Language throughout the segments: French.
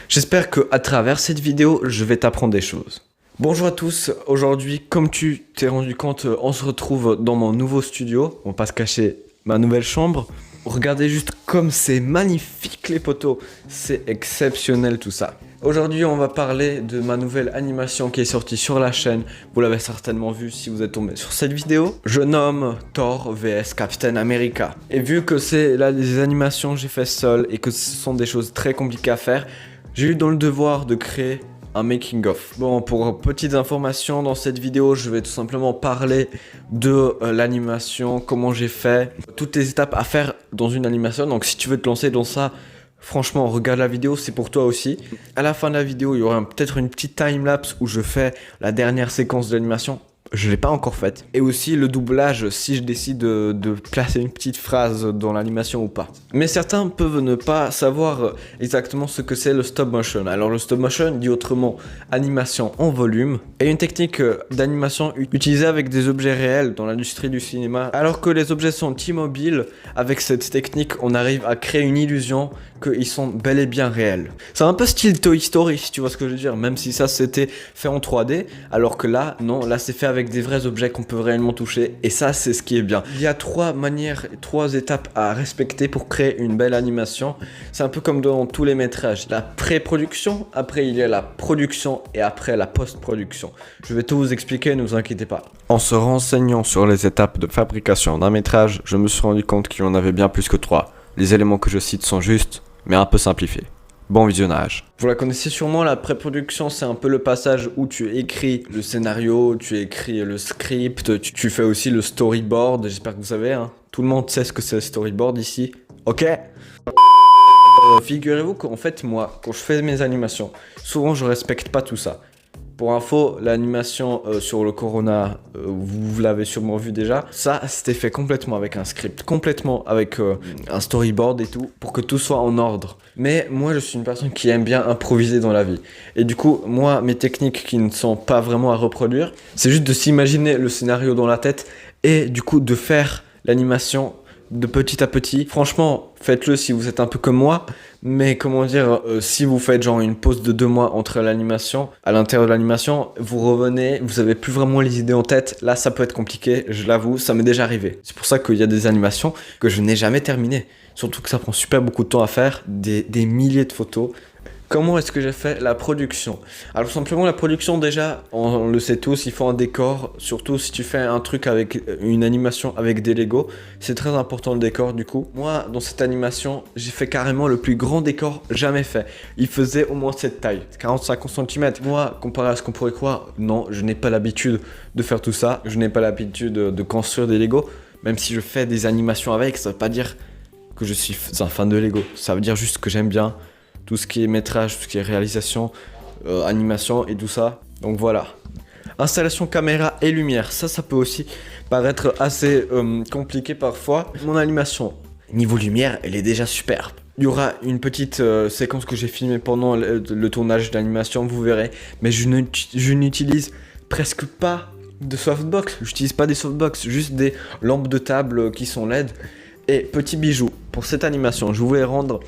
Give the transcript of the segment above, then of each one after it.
J'espère que à travers cette vidéo, je vais t'apprendre des choses. Bonjour à tous, aujourd'hui, comme tu t'es rendu compte, on se retrouve dans mon nouveau studio. On va pas se cacher, ma nouvelle chambre. Regardez juste comme c'est magnifique les potos, c'est exceptionnel tout ça. Aujourd'hui, on va parler de ma nouvelle animation qui est sortie sur la chaîne. Vous l'avez certainement vu si vous êtes tombé sur cette vidéo. Je nomme Thor vs Captain America. Et vu que c'est là des animations que j'ai fait seul et que ce sont des choses très compliquées à faire, j'ai eu dans le devoir de créer un making of. Bon, pour petites informations, dans cette vidéo, je vais tout simplement parler de l'animation, comment j'ai fait, toutes les étapes à faire dans une animation. Donc si tu veux te lancer dans ça, franchement, regarde la vidéo, c'est pour toi aussi. À la fin de la vidéo, il y aura peut-être une petite time-lapse où je fais la dernière séquence de l'animation. Je ne l'ai pas encore faite. Et aussi le doublage, si je décide de placer une petite phrase dans l'animation ou pas. Mais certains peuvent ne pas savoir exactement ce que c'est le stop motion. Alors le stop motion dit autrement animation en volume, est une technique d'animation utilisée avec des objets réels dans l'industrie du cinéma. Alors que les objets sont immobiles, avec cette technique, on arrive à créer une illusion qu'ils sont bel et bien réels. C'est un peu style Toy Story, si tu vois ce que je veux dire, même si ça c'était fait en 3D, alors que là, non, là c'est fait avec des vrais objets qu'on peut réellement toucher, et ça c'est ce qui est bien. Il y a trois étapes à respecter pour créer une belle animation. C'est un peu comme dans tous les métrages. La pré-production, après il y a la production, et après la post-production. Je vais tout vous expliquer, ne vous inquiétez pas. En se renseignant sur les étapes de fabrication d'un métrage, je me suis rendu compte qu'il y en avait bien plus que 3. Les éléments que je cite sont justes, mais un peu simplifiés. Bon visionnage. Vous la connaissez sûrement, la pré-production, c'est un peu le passage où tu écris le scénario, tu écris le script, tu fais aussi le storyboard, j'espère que vous savez, hein. Tout le monde sait ce que c'est le storyboard ici, ok? Figurez-vous qu'en fait, moi, quand je fais mes animations, souvent je respecte pas tout ça. Pour info, l'animation sur le Corona, vous l'avez sûrement vu déjà. Ça, c'était fait complètement avec un script, complètement avec un storyboard et tout, pour que tout soit en ordre. Mais moi, je suis une personne qui aime bien improviser dans la vie. Et du coup, moi, mes techniques qui ne sont pas vraiment à reproduire, c'est juste de s'imaginer le scénario dans la tête et du coup de faire l'animation de petit à petit. Franchement, faites-le si vous êtes un peu comme moi. Mais comment dire, si vous faites genre une pause de 2 mois entre l'animation, à l'intérieur de l'animation, vous revenez, vous avez plus vraiment les idées en tête. Là, ça peut être compliqué, je l'avoue, ça m'est déjà arrivé. C'est pour ça qu'il y a des animations que je n'ai jamais terminées. Surtout que ça prend super beaucoup de temps à faire, des milliers de photos. Comment est-ce que j'ai fait la production? Alors simplement la production déjà, on le sait tous, il faut un décor, surtout si tu fais un truc avec une animation avec des Lego, c'est très important le décor du coup. Moi dans cette animation, j'ai fait carrément le plus grand décor jamais fait. Il faisait au moins cette taille, 40-50 cm. Moi, comparé à ce qu'on pourrait croire, non, je n'ai pas l'habitude de faire tout ça, je n'ai pas l'habitude de construire des Lego, même si je fais des animations avec, ça veut pas dire que je suis un fan de Lego, ça veut dire juste que j'aime bien tout ce qui est métrage, tout ce qui est réalisation, animation et tout ça. Donc voilà. Installation caméra et lumière, ça peut aussi paraître assez compliqué parfois. Mon animation, niveau lumière, elle est déjà superbe. Il y aura une petite séquence que j'ai filmée pendant le tournage d'animation, vous verrez. Mais je n'utilise presque pas de softbox. J'utilise pas des softbox, juste des lampes de table qui sont LED. Et petit bijou, pour cette animation, je voulais rendre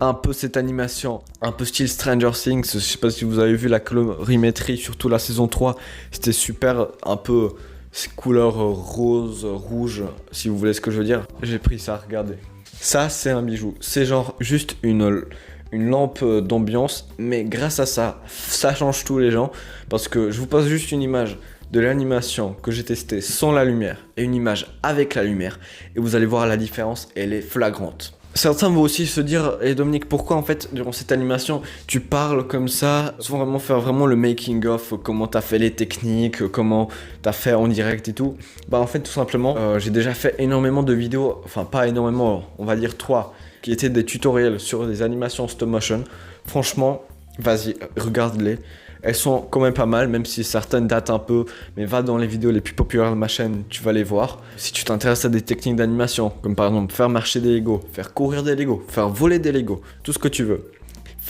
un peu cette animation, un peu style Stranger Things. Je sais pas si vous avez vu la colorimétrie, surtout la saison 3, c'était super, un peu ces couleurs rose, rouge, si vous voulez ce que je veux dire. J'ai pris ça, regardez. Ça, c'est un bijou. C'est genre juste une lampe d'ambiance, mais grâce à ça, ça change tout les gens, parce que je vous passe juste une image de l'animation que j'ai testée sans la lumière et une image avec la lumière, et vous allez voir la différence, elle est flagrante. Certains vont aussi se dire, et Dominique, pourquoi en fait durant cette animation tu parles comme ça, sans vraiment faire vraiment le making of, comment t'as fait les techniques, comment t'as fait en direct et tout. Bah en fait tout simplement, j'ai déjà fait énormément de vidéos, enfin pas énormément, on va dire 3, qui étaient des tutoriels sur des animations stop motion. Franchement, vas-y, regarde-les. Elles sont quand même pas mal, même si certaines datent un peu, mais va dans les vidéos les plus populaires de ma chaîne, tu vas les voir. Si tu t'intéresses à des techniques d'animation, comme par exemple faire marcher des Lego, faire courir des Lego, faire voler des Lego, tout ce que tu veux,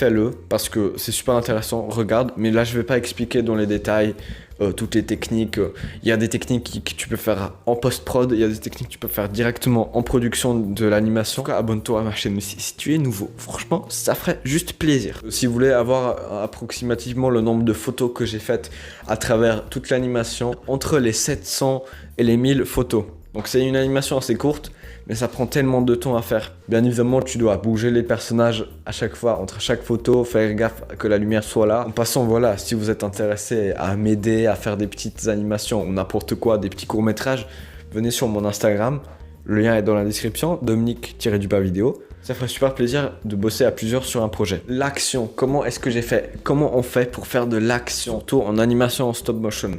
fais-le parce que c'est super intéressant, regarde, mais là je vais pas expliquer dans les détails toutes les techniques. Il y a des techniques que tu peux faire en post-prod, il y a des techniques que tu peux faire directement en production de l'animation. En tout cas, abonne-toi à ma chaîne aussi si tu es nouveau. Franchement, ça ferait juste plaisir. Si vous voulez avoir approximativement le nombre de photos que j'ai faites à travers toute l'animation, entre les 700 et les 1000 photos. Donc c'est une animation assez courte, mais ça prend tellement de temps à faire. Bien évidemment, tu dois bouger les personnages à chaque fois, entre chaque photo, faire gaffe que la lumière soit là. En passant, voilà, si vous êtes intéressé à m'aider à faire des petites animations ou n'importe quoi, des petits courts-métrages, venez sur mon Instagram. Le lien est dans la description, Dominique-vidéo. Ça ferait super plaisir de bosser à plusieurs sur un projet. L'action, comment est-ce que j'ai fait? Comment on fait pour faire de l'action, surtout en animation en stop motion?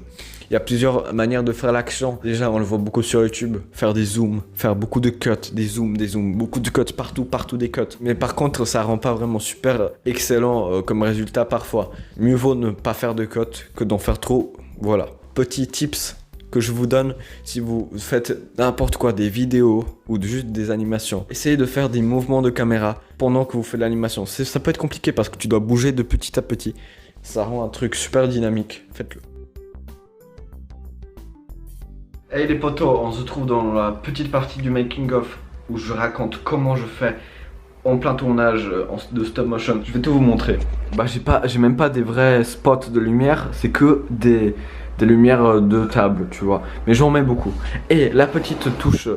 Il y a plusieurs manières de faire l'action. Déjà, on le voit beaucoup sur YouTube, faire des zooms, faire beaucoup de cuts, des zooms, beaucoup de cuts partout des cuts. Mais par contre, ça rend pas vraiment super excellent comme résultat parfois. Mieux vaut ne pas faire de cuts que d'en faire trop. Voilà. Petit tips que je vous donne si vous faites n'importe quoi, des vidéos ou juste des animations. Essayez de faire des mouvements de caméra pendant que vous faites l'animation. Ça peut être compliqué parce que tu dois bouger de petit à petit. Ça rend un truc super dynamique. Faites-le. Hey les potos, on se trouve dans la petite partie du making of où je raconte comment je fais en plein tournage de stop motion. Je vais tout vous montrer. Bah j'ai même pas des vrais spots de lumière, c'est que des lumières de table, tu vois. Mais j'en mets beaucoup. Et la petite touche,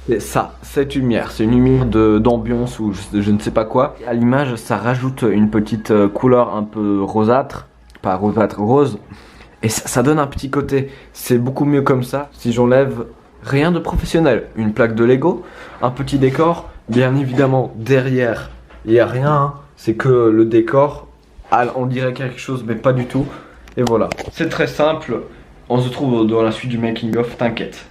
c'est ça, cette lumière. C'est une lumière d'ambiance ou je ne sais pas quoi. Et à l'image, ça rajoute une petite couleur un peu rosâtre, pas rosâtre, rose. Et ça donne un petit côté, c'est beaucoup mieux comme ça. Si j'enlève rien de professionnel, une plaque de Lego, un petit décor, bien évidemment derrière, il n'y a rien, hein. C'est que le décor, on dirait quelque chose mais pas du tout. Et voilà, c'est très simple, on se trouve dans la suite du making of, t'inquiète.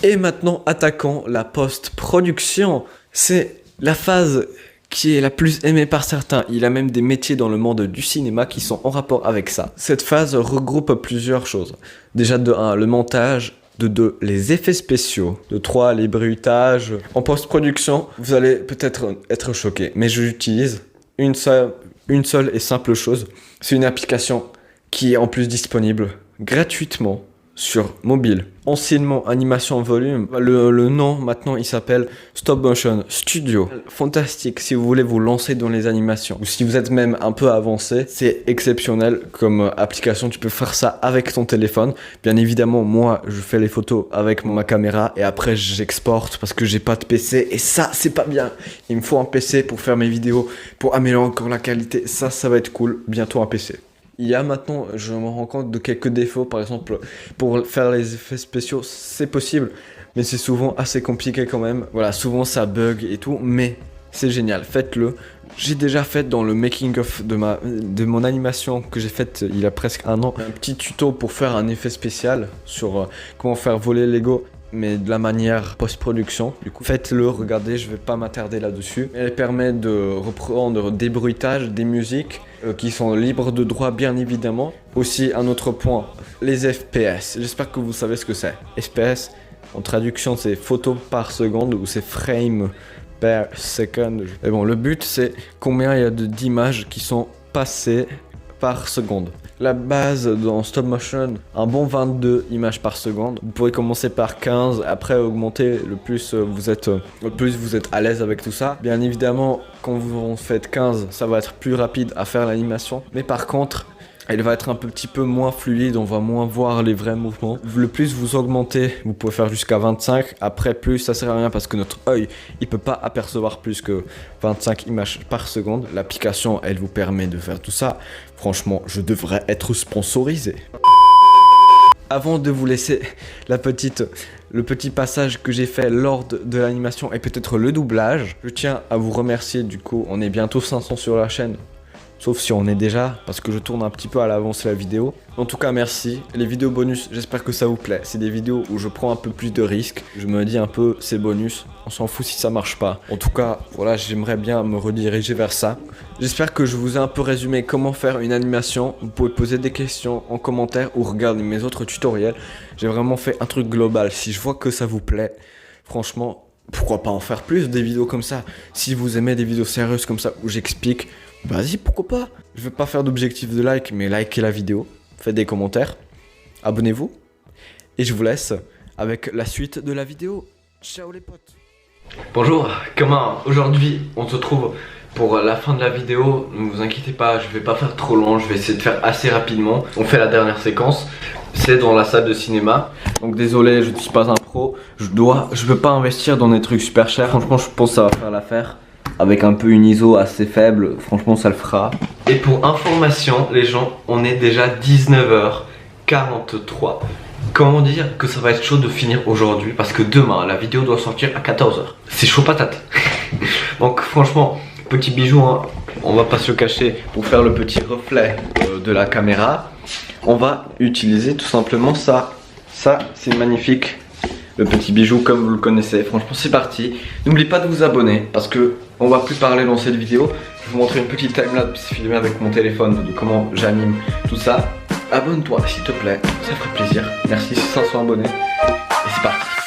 Et maintenant, attaquons la post-production. C'est la phase qui est la plus aimée par certains. Il y a même des métiers dans le monde du cinéma qui sont en rapport avec ça. Cette phase regroupe plusieurs choses. Déjà de 1, le montage. De 2, les effets spéciaux. De 3, les bruitages. En post-production, vous allez peut-être être choqué, mais j'utilise une seule et simple chose. C'est une application qui est en plus disponible gratuitement sur mobile. Anciennement Animation Volume, le nom maintenant il s'appelle Stop Motion Studio. Fantastique si vous voulez vous lancer dans les animations ou si vous êtes même un peu avancé, c'est exceptionnel comme application. Tu peux faire ça avec ton téléphone. Bien évidemment, moi je fais les photos avec ma caméra et après j'exporte parce que j'ai pas de PC et ça c'est pas bien. Il me faut un PC pour faire mes vidéos, pour améliorer encore la qualité. Ça va être cool, bientôt un PC. Il y a maintenant, je me rends compte de quelques défauts, par exemple, pour faire les effets spéciaux, c'est possible, mais c'est souvent assez compliqué quand même. Voilà, souvent ça bug et tout, mais c'est génial, faites-le. J'ai déjà fait dans le making-of de mon animation que j'ai faite il y a presque un an, un petit tuto pour faire un effet spécial sur comment faire voler Lego, mais de la manière post-production. Du coup, faites-le, regardez, je vais pas m'attarder là-dessus. Elle permet de reprendre des bruitages, des musiques qui sont libres de droit, bien évidemment. Aussi, un autre point, les FPS. J'espère que vous savez ce que c'est. FPS, en traduction, c'est photos par seconde ou c'est frame per second. Et bon, le but, c'est combien il y a d'images qui sont passées par seconde. La base dans stop motion, un bon 22 images par seconde. Vous pouvez commencer par 15, après augmenter le plus vous êtes à l'aise avec tout ça. Bien évidemment, quand vous en faites 15, ça va être plus rapide à faire l'animation. Mais par contre, elle va être un petit peu moins fluide, on va moins voir les vrais mouvements. Le plus vous augmentez, vous pouvez faire jusqu'à 25. Après plus, ça sert à rien parce que notre œil, il peut pas apercevoir plus que 25 images par seconde. L'application, elle vous permet de faire tout ça. Franchement, je devrais être sponsorisé. Avant de vous laisser le petit passage que j'ai fait lors de l'animation et peut-être le doublage, je tiens à vous remercier. Du coup, on est bientôt 500 sur la chaîne. Sauf si on est déjà, parce que je tourne un petit peu à l'avance la vidéo. En tout cas, merci. Les vidéos bonus, j'espère que ça vous plaît. C'est des vidéos où je prends un peu plus de risques. Je me dis un peu, c'est bonus. On s'en fout si ça marche pas. En tout cas, voilà, j'aimerais bien me rediriger vers ça. J'espère que je vous ai un peu résumé comment faire une animation. Vous pouvez poser des questions en commentaire ou regarder mes autres tutoriels. J'ai vraiment fait un truc global. Si je vois que ça vous plaît, franchement, pourquoi pas en faire plus des vidéos comme ça. Si vous aimez des vidéos sérieuses comme ça où j'explique, Vas-y, pourquoi pas. Je vais pas faire d'objectif de like, mais likez la vidéo, faites des commentaires, abonnez-vous. Et je vous laisse avec la suite de la vidéo. Ciao les potes. Bonjour, comment aujourd'hui on se retrouve pour la fin de la vidéo. Ne vous inquiétez pas, je vais pas faire trop long, je vais essayer de faire assez rapidement. On fait la dernière séquence, c'est dans la salle de cinéma. Donc désolé, je ne suis pas un pro, je veux pas investir dans des trucs super chers. Franchement, je pense que ça va faire l'affaire. Avec un peu une ISO assez faible, franchement ça le fera. Et pour information, les gens, on est déjà 19h43. Comment dire que ça va être chaud de finir aujourd'hui, parce que demain la vidéo doit sortir à 14h. C'est chaud patate. Donc franchement, petit bijou, hein, on va pas se le cacher, pour faire le petit reflet de la caméra, on va utiliser tout simplement ça. Ça c'est magnifique, le petit bijou comme vous le connaissez. Franchement c'est parti. N'oubliez pas de vous abonner parce que on va plus parler dans cette vidéo. Je vais vous montrer une petite timelapse filmée avec mon téléphone de comment j'anime tout ça. Abonne-toi s'il te plaît, ça ferait plaisir. Merci, 500 abonnés. Et c'est parti.